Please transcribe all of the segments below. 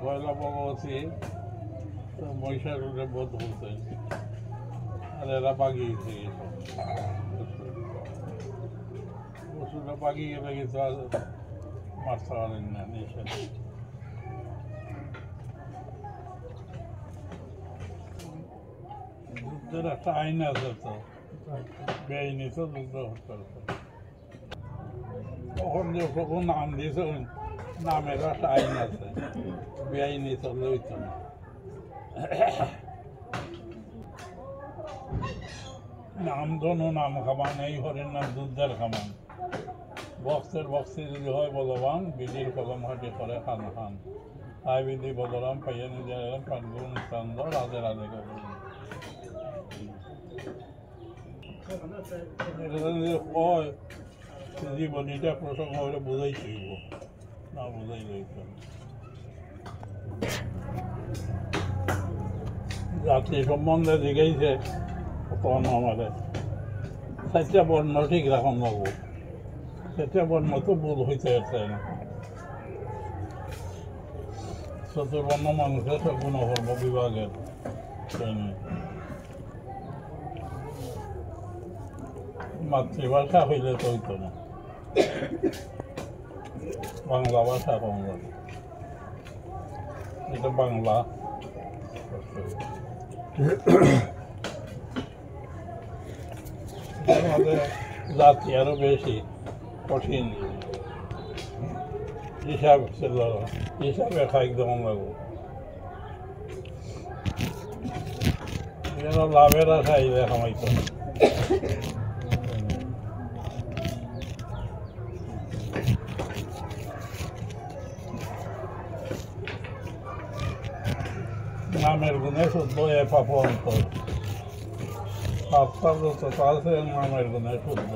পয়লা ভগবতী মহিষাসুরের বধ হচ্ছে, আর এরা পাকিয়েছে এসব পশুরা পাকিয়ে গেলে কিছু আর মারতে পারেন না নিশ্চয়। যুদ্ধের একটা আইন আছে, তো বেআইনি তো যুদ্ধ হত্যা, তখন যখন নাম দিয়েছে নামের একটা আইন আছে, বেআইনি চললে হইতো না। নাম ধনু নাম খামান, এই হরের নাম যুদ্ধের খামান। বক্সের বক্সে যদি হয় বলবান, বিধির কলম হাটে করে খান খান। তাই বিধি বলরাম পাইয়া নিজে পানগুন চন্দ্র রাধে রাধে করবেন। হয় জীবনীটা প্রসঙ্গ হলে বোঝাই চাইব, না বোঝাই রইত। জাতি সম্বন্ধে জিজ্ঞাসে তখন আমাদের 4টা বর্ণ ঠিক রাখুন বাবু, 4টা বর্ণ তো ভুল হইতে আসছে না। চতুর্বর্ণ মানুষের গুণকর্ম বিভাগের মাতৃভাষা হইলে তো হইতো না, বাংলা ভাষা কম যাবে, এটা বাংলা। আমাদের জাতি আরো বেশি কঠিন, হিসাব ছিল, হিসাবে খাই দেওয়া লাগবো। লাভের আশাই খামাইতো, নামের গুণে শুদ্ধ এ পাপ অন্তর, পাপটা যত আছে নামের গুণে শুদ্ধ।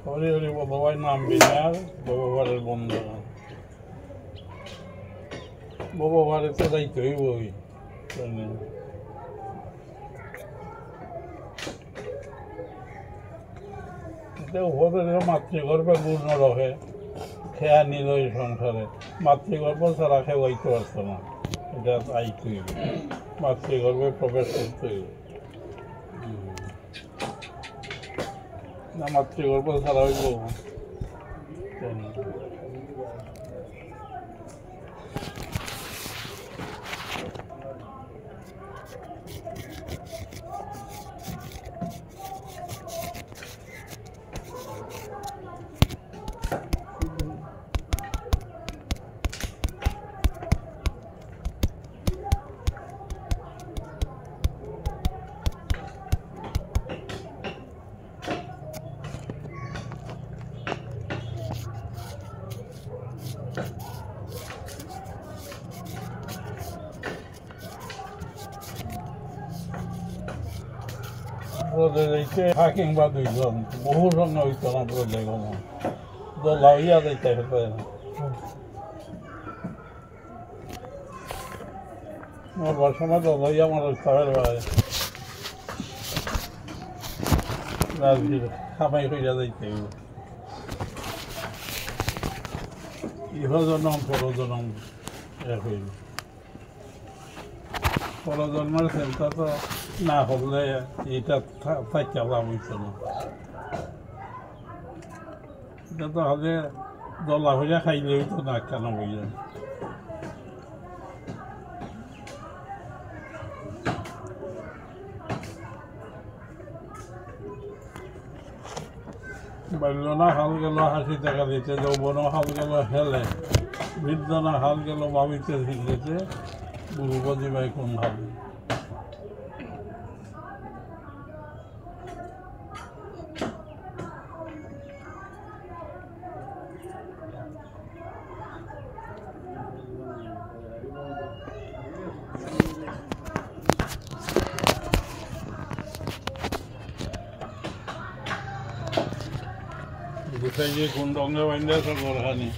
হরি হরি বাবাই নাম বিনার বাবার বন্ধু, বাবারে তো যাইতেই বই। মাতৃগর্ভে গুণ রহে, খেয়া নিল এই সংসারে, মাতৃগর্ভ ছাড়া খেয়াইতে পারতো না, এটা আইতেই মাতৃগর্ভে প্রবেশ করতেই না, মাতৃগর্ভ ছাড়া হইব। ব্রজে যাইতে হাকিং বা 2 জন, বহু সঙ্গে হইতো না ব্রজে কোনো দোলা হইয়া যাইতে পারে না। মরবার সময় দোলা হইয়া মনে তাদের বাইরে রাজগীর খামাই হইয়া যাইতে হইব। ইহজনম পরজনম এক হইব। পরজন্মের চিন্তা তো না হলে এটা থাকা লাভ হইত না। এটা তো হলে দলা হইয়া খাইলে হইতো না, কেন হইয়া বাল্যনা হাল গেল হাসি টাকা দিতে, যৌবন হাল গেল হেলে, বৃদ্ধনা হাল গেল ভাবিতে দিতে, গুরুপতি ভাই কোন হাল। গুছাই যে কোন রঙে বান্ধা সব ওরখানি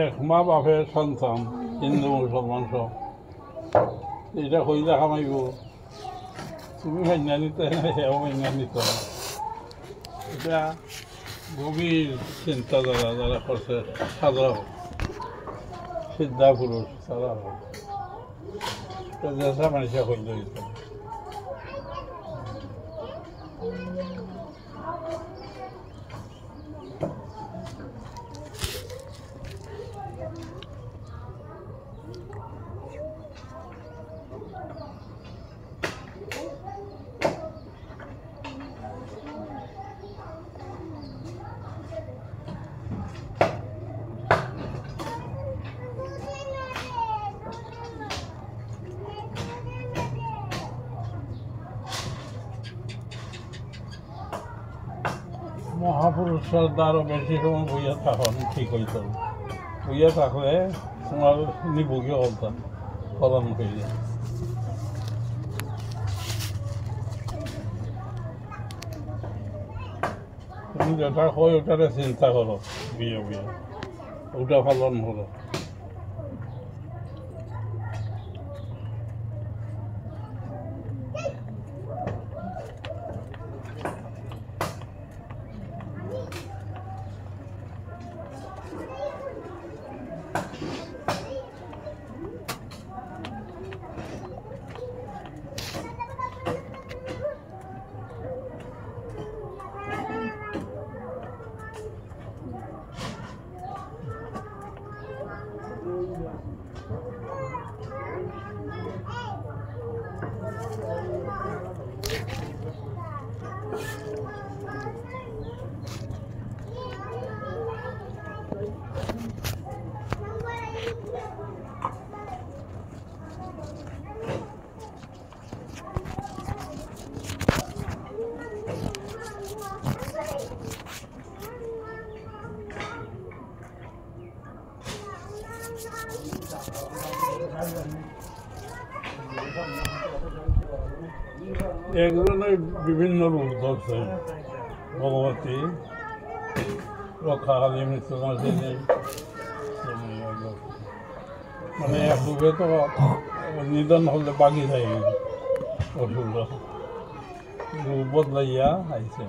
এক মা বাপের সন্তান হিন্দু মুসলমান সব এটা কইলা খামাইব তুমি মাইনা নিতে না সেও মাইনা নিতে না এটা গভীর চিন্তাধারা যারা করছে সাধারণ সিদ্ধা পুরুষ তারা দেশা মানুষে কইল দিতে মহাপুরুষের দ্বারও বেশি সময় বইয়া থাকুন ঠিক হইত বইয়া থাকলে তোমার নিবুকে হতাম প্রদান হইলে তুমি যেটা হয় ওটারে চিন্তা করো বিয়ে বিয়ে ওটা পালন করো এগুলোর বিভিন্ন রূপ ধরছে ভগবতী রক্ষাকালী মৃত্যুনাশিনী মানে এক রূপে তো নিধন হলে বাকি যায় অসুর রূপ বদলাইয়া আইছে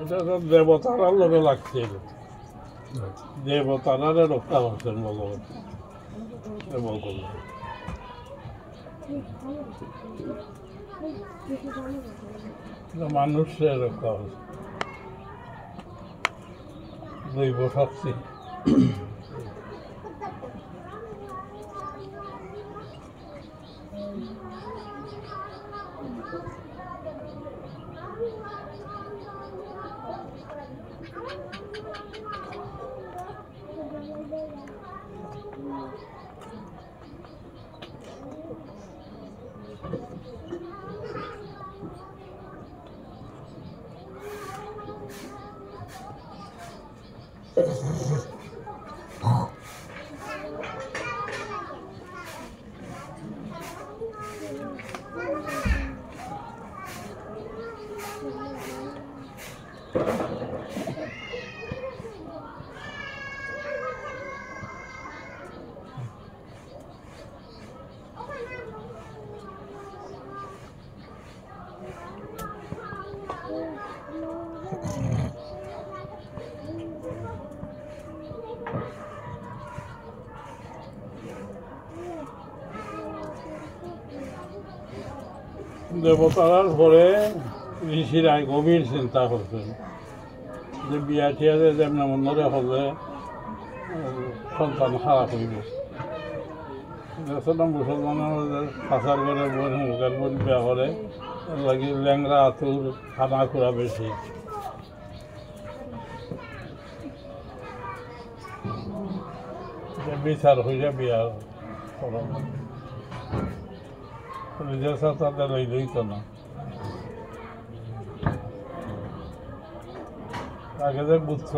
এটা তো দেবতার লোকে লাগছিল দেবতারা রক্ষা করছেন ভগবতী এবং মানুষের রক্ষা হচ্ছে দৈব শক্তি দেবতারার পরে ঋষিরা গভীর চিন্তা করছেন যে বিয়া টিয়াতে যেমন মনে হলে সন্তান খারাপ হইব। মুসলমানের কাছার করে বোন মুখের বোন বিয়া করে লাগি ল্যাংরা আতুর খানা খুঁড়া বেশি। বিচার হইয়া বিয়া করা নিজের সাথে লইলেই তো না। আগে যে পুত্র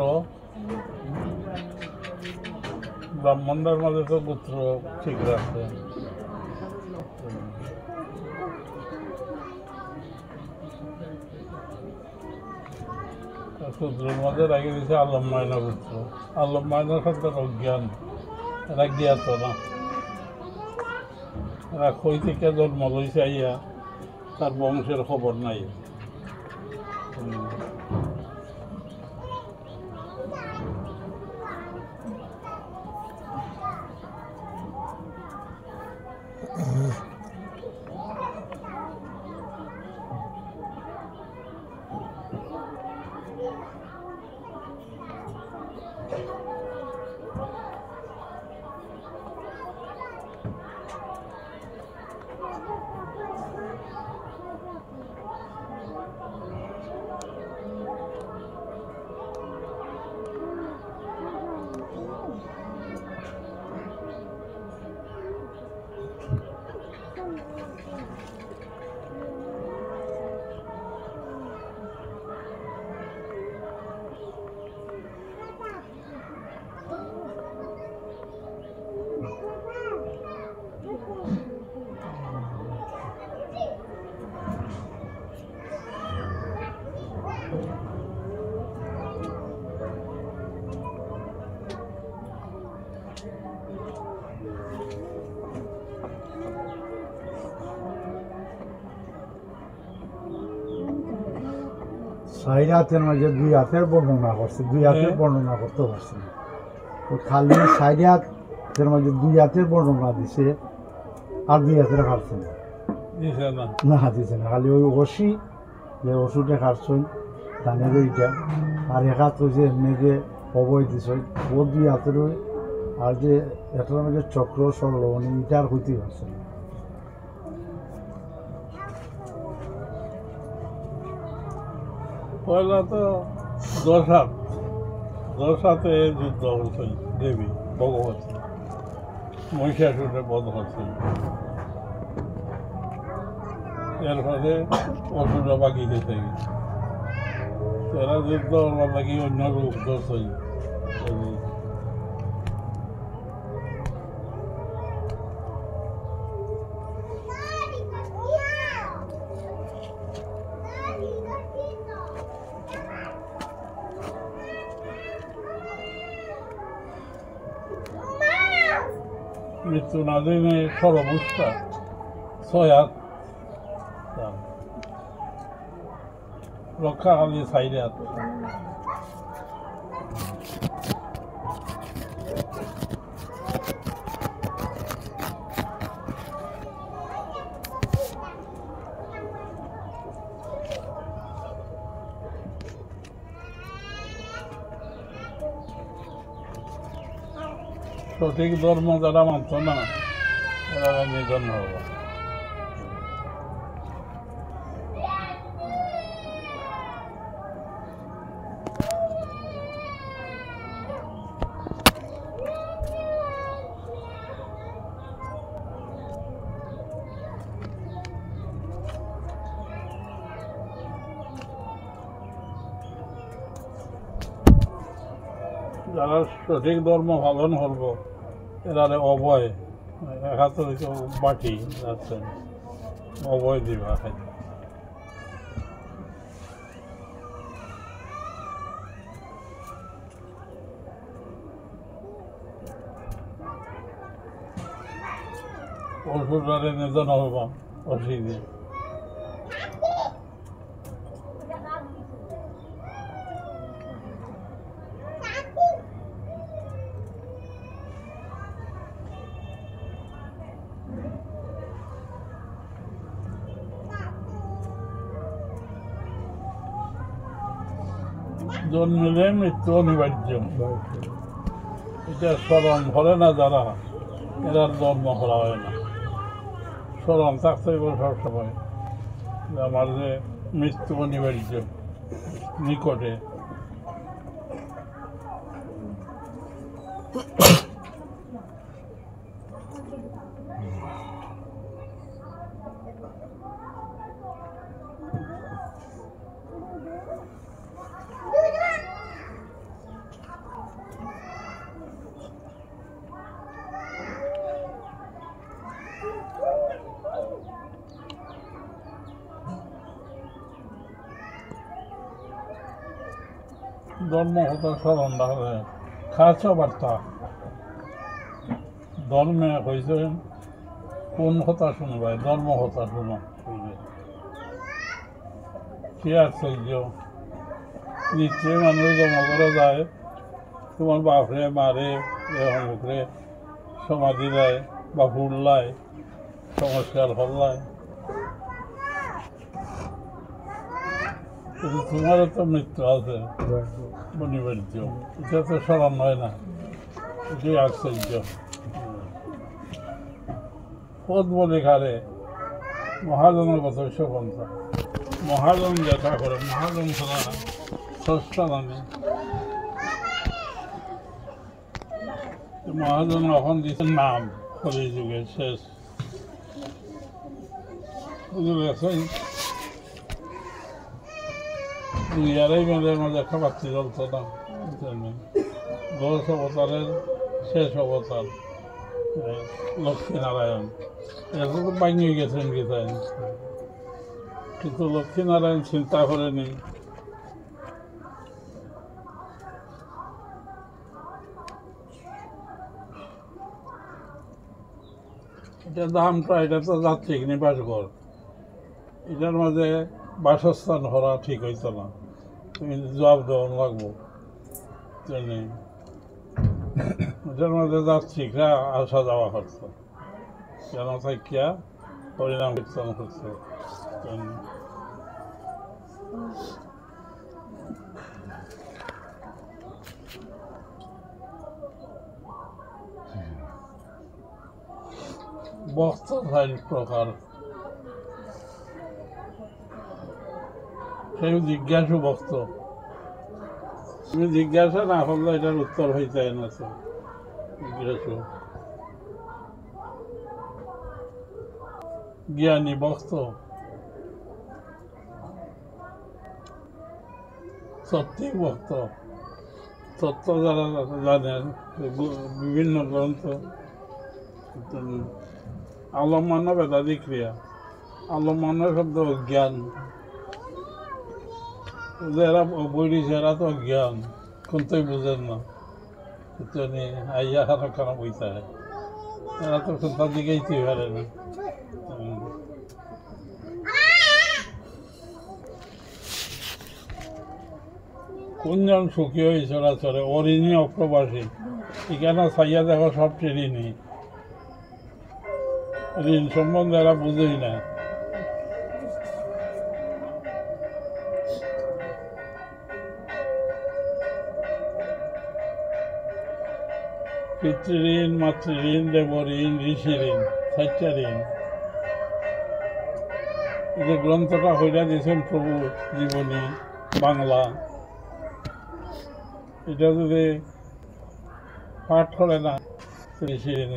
ব্রাহ্মণদের মাঝে তো পুত্র ঠিক রাখছে। শূদ্রের মাঝে রাখি দিয়েছে আলম মায়না পুত্র। আলম মায়নার সাথে অজ্ঞান, এরা জ্ঞাত না। এরা কই থেকে জন্ম লইছে আইয়া তার বংশের খবর নাই। চারি হাতের মাঝে দুই হাতের বর্ণনা করছে, দুই হাতের বর্ণনা করতে পারছে না। তো খালি চারি হাতের মাঝে দুই হাতের বর্ণনা দিছে, আর দুই হাতের খাটছেন না, দিছে না। খালি ওই ওষি যে ওষুধে খাটছেন ধানের ওইটা, আর এক হাত হয়েছে এমনি যে অবয় দিছ ও দুই হাতের ওই, আর যে এটার মাঝে চক্র সরল মানে এটা আর হইতেই পারছে না। পয়লা তো দশাতে যুদ্ধ হচ্ছিল দেবী ভগবতী, মহিষাসুরে বধ হচ্ছিল। এর ফলে অসুরা বাকি যেতে গেছে, এরা যুদ্ধ লাগি অন্য রূপ ধরছিল। মৃত্যু না দিনে সর্বভূষা 6 হাত, রক্ষাকালী 4 হাত। সঠিক ধর্ম যারা মানত না এরা নিধন হব। যারা সঠিক ধর্ম পালন করবো এরা অভয়, একাত্র বাটি যাচ্ছেন অভয় দিবা খাই। অসুরারে নিধন হব অসুবিধে। জন্মিলে মৃত্যু অনিবার্য। এটা স্মরণ করে না যারা, এরার জন্ম করা হয় না। স্মরণ থাকতে হবে সবসময় যে আমার যে মৃত্যু অনিবার্য নিকটে। ধর্ম হতো স্মরণ রাখবে খাচ্ছ বার্তা ধর্মে হয়েছে কোন কথা শুনবাই ধর্ম কথা শুনো কি আশ্চর্য নিশ্চয়ই মানুষ জমা করে যায় তোমার বাপরে মারে অমুকরে সমাধি দেয় বা ফুললায় সংস্কার হল্লায় কিন্তু তোমারও তো মৃত্যু আছে অনিবার্য এটা তো স্মরণ হয় না এটাই আশ্চর্য পদ বলে খারে মহাজনের কথা সফলতা মহাজন যেটা করে মহাজন ছাড়া সস্তা দামে মহাজন এখন দিচ্ছেন নাম কলি যুগের শেষ বুঝে গেছেন 2.5 মিলের মধ্যে খাবারটি চলতো না দশ অবতারের শেষ অবতার লক্ষ্মীনারায়ণ এখন তো ভাঙিয়ে গেছেন গীতায় কিন্তু লক্ষ্মীনারায়ণ চিন্তা করেনি এটা দামটা এটা তো যাত্রীক নিবাসঘর এটার মাঝে বাসস্থান করা ঠিক হইতো না তুমি জবাব দেওয়া লাগবো এটার মধ্যে যাত্রীরা আসা যাওয়া করতো যেন থাকিয়া পরিণাম কীর্তন করতো বক্ত 4 প্রকার কেউ জিজ্ঞাসু ভক্ত তুমি জিজ্ঞাসা না করলে এটার উত্তর হইতে না তো জিজ্ঞাসু জ্ঞানী ভক্ত সত্যি ভক্ত তত্ত্ব যারা জানেন বিভিন্ন গ্রন্থ আলম্বন বেদাদি ক্রিয়া আলম্বন শব্দ অজ্ঞান যারা বই এরা তো অজ্ঞান কোনটাই বুঝেন না আইয়া খারাপ খারাপ বইতে হয় এরা তো কোনটার দিকেই তুই পারে না কোনজন সুখী হয়ে চলাচলে অরিণী অপ্রবাসী এখানে চাইয়া দেখো সব ঋণী ঋণ সম্বন্ধে এরা বুঝেই না পিতৃঋণ মাতৃঋণ দেবঋণ ঋষি ঋণ 4টা ঋণ এই যে গ্রন্থটা হইয়া দিয়েছেন প্রভু জীবনী বাংলা এটা যদি পাঠ করে না ঋষি ঋণ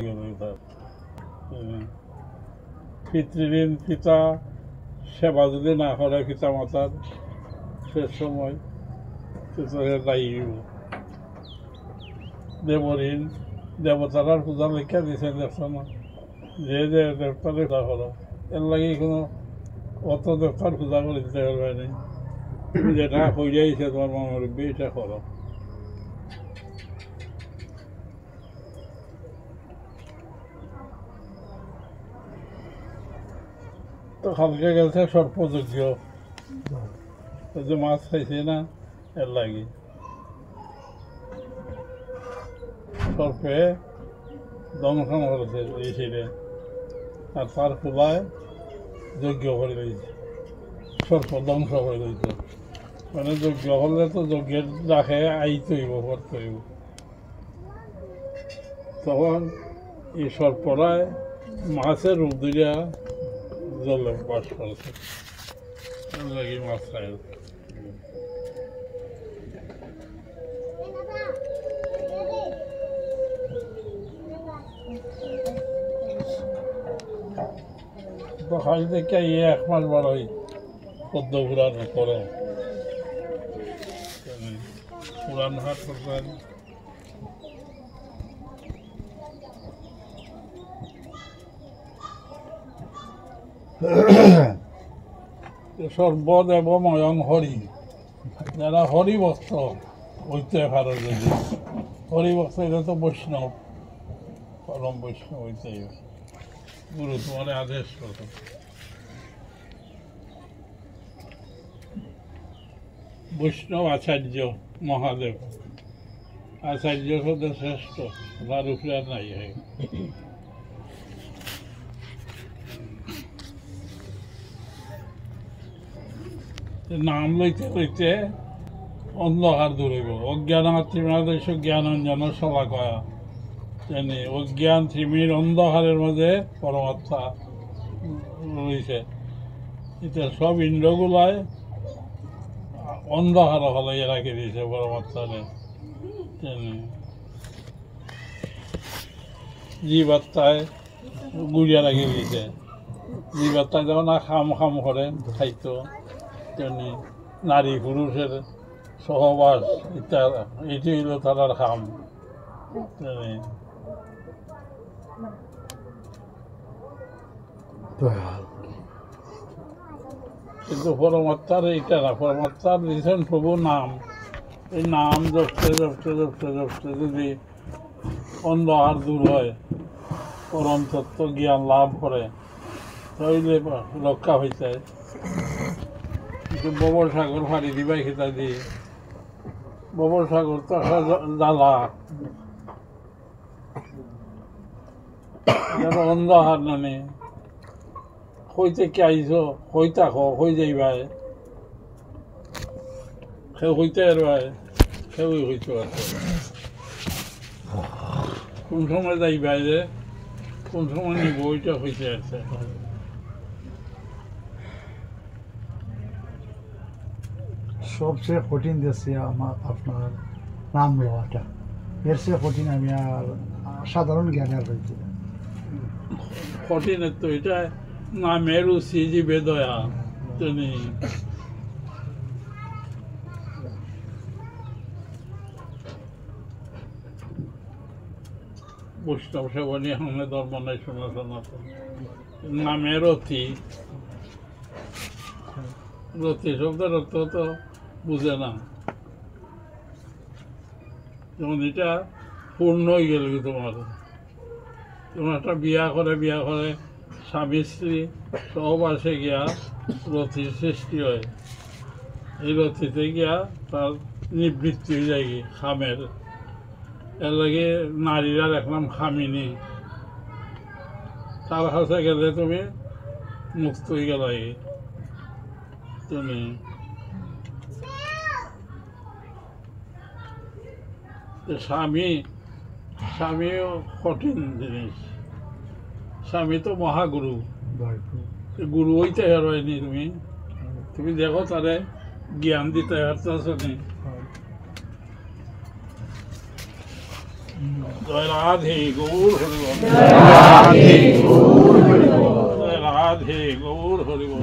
পিতৃঋণ পিতা সেবা যদি না করে পিতা মাতার শেষ সময় দায়ী দেবঋণ দেবতারা পূজা লেখা দিয়েছেন দেখছো না যে দেবতার পূজা করো এর লাগে কোনো অত দেবতার পূজা করে দিতে পারবে না তুমি যেটা হয়ে যাইছে তোমার মুরব্বী এটা করো তো কালকে গেছে সর্পযোগ্য যে মাছ খাইছে না এর লাগে সর্পে দংশন করেছে ঋষিরে আর তার ফুলায় যজ্ঞ করে দিয়েছে সর্প ধ্বংস করে দিয়েছে মানে যজ্ঞ হলে তো যজ্ঞের রাখে আইতে হইব করতে হইব তখন এই সর্পরায় মাছের রূপ দিলা জলে বাস করছে লাগি মাছ খায় তো খাই থেকে 1 মাস বড় হই পদ্ম পুরানোর পরে পুরান হাট করতেন সর্বদেবময়ং হরি যারা হরি ভক্ত হইতে পারে যদি হরি ভক্ত এটা তো বৈষ্ণব পরম বৈষ্ণব হইতে গুরু তোমার আদেশ কত বৈষ্ণব আচার্য মহাদেব আচার্য হতে শ্রেষ্ঠ তার উপরে আর নাই হয় নাম লইতে লইতে অন্ধকার দূর হইব অজ্ঞান ত্রিমাদেশ জ্ঞানঞ্জন সভা কয়া জানি অজ্ঞান ত্রিমির অন্ধকারের মধ্যে পরমাত্মা রয়েছে এটা সব ইন্দ্রগুলায় অন্ধকার হলাইয়া রাখি দিয়েছে পরমাত্মারে জানি জীবাত্মায় গুড়িয়া রাখি দিয়েছে জীবাত্মায় যখন খাম খাম করে খাইতো জানি নারী পুরুষের সহবাস এটি হইল তার খাম জানি কিন্তু পরমাত্মার এইটা না পরমাত্মার দিয়েছেন প্রভু নাম এই নাম জপতে জপতে জপতে জপতে যদি অন্ধকার দূর হয় পরম তত্ত্ব জ্ঞান লাভ করে তাহলে রক্ষা হয়ে যায় কিন্তু ববর সাগর ফাড়ি দিবাই খেতা দিয়ে ববর সাগর তো জ্বালা অন্ধকার নানে হইতে কে আইস হই থাকো হই যাইবাই সে হইতে পারবাই সেও হইতে পারছে কোন সময় যাইবাই যে কোন সময় নিব ওইটা হইতে আছে সবচেয়ে কঠিন দেশে আমার আপনার নাম লওয়াটা এর চেয়ে কঠিন আমি আর সাধারণ জ্ঞানে আর হয়েছি কঠিনের তো এটা নামের রুচি জীবে দয়া তুমি বৈষ্ণব সেবনী হামে ধর্ম নাই শোনা সনাতন নামের রথি রথি শব্দের অর্থ তো বুঝে না যেমন এটা পূর্ণ হয়ে গেল তোমার তোমার একটা বিয়া করে স্বামী স্ত্রী সহবাসে গিয়া রথির সৃষ্টি হয় এই রথিতে গিয়া তার নিবৃত্তি হয়ে যায় কি খামের এর লাগে নারীরা দেখলাম খামিনি তার কাছে গেলে তুমি মুক্ত হয়ে গেল তুমি স্বামীও কঠিন জিনিস স্বামী তো মহাগুরু গুরু হইতে হারায়নি তুমি দেখো তারে জ্ঞান দিতে হারতেছ নি জয় রাধে গৌর হরি বল জয় রাধে গৌর হরি বল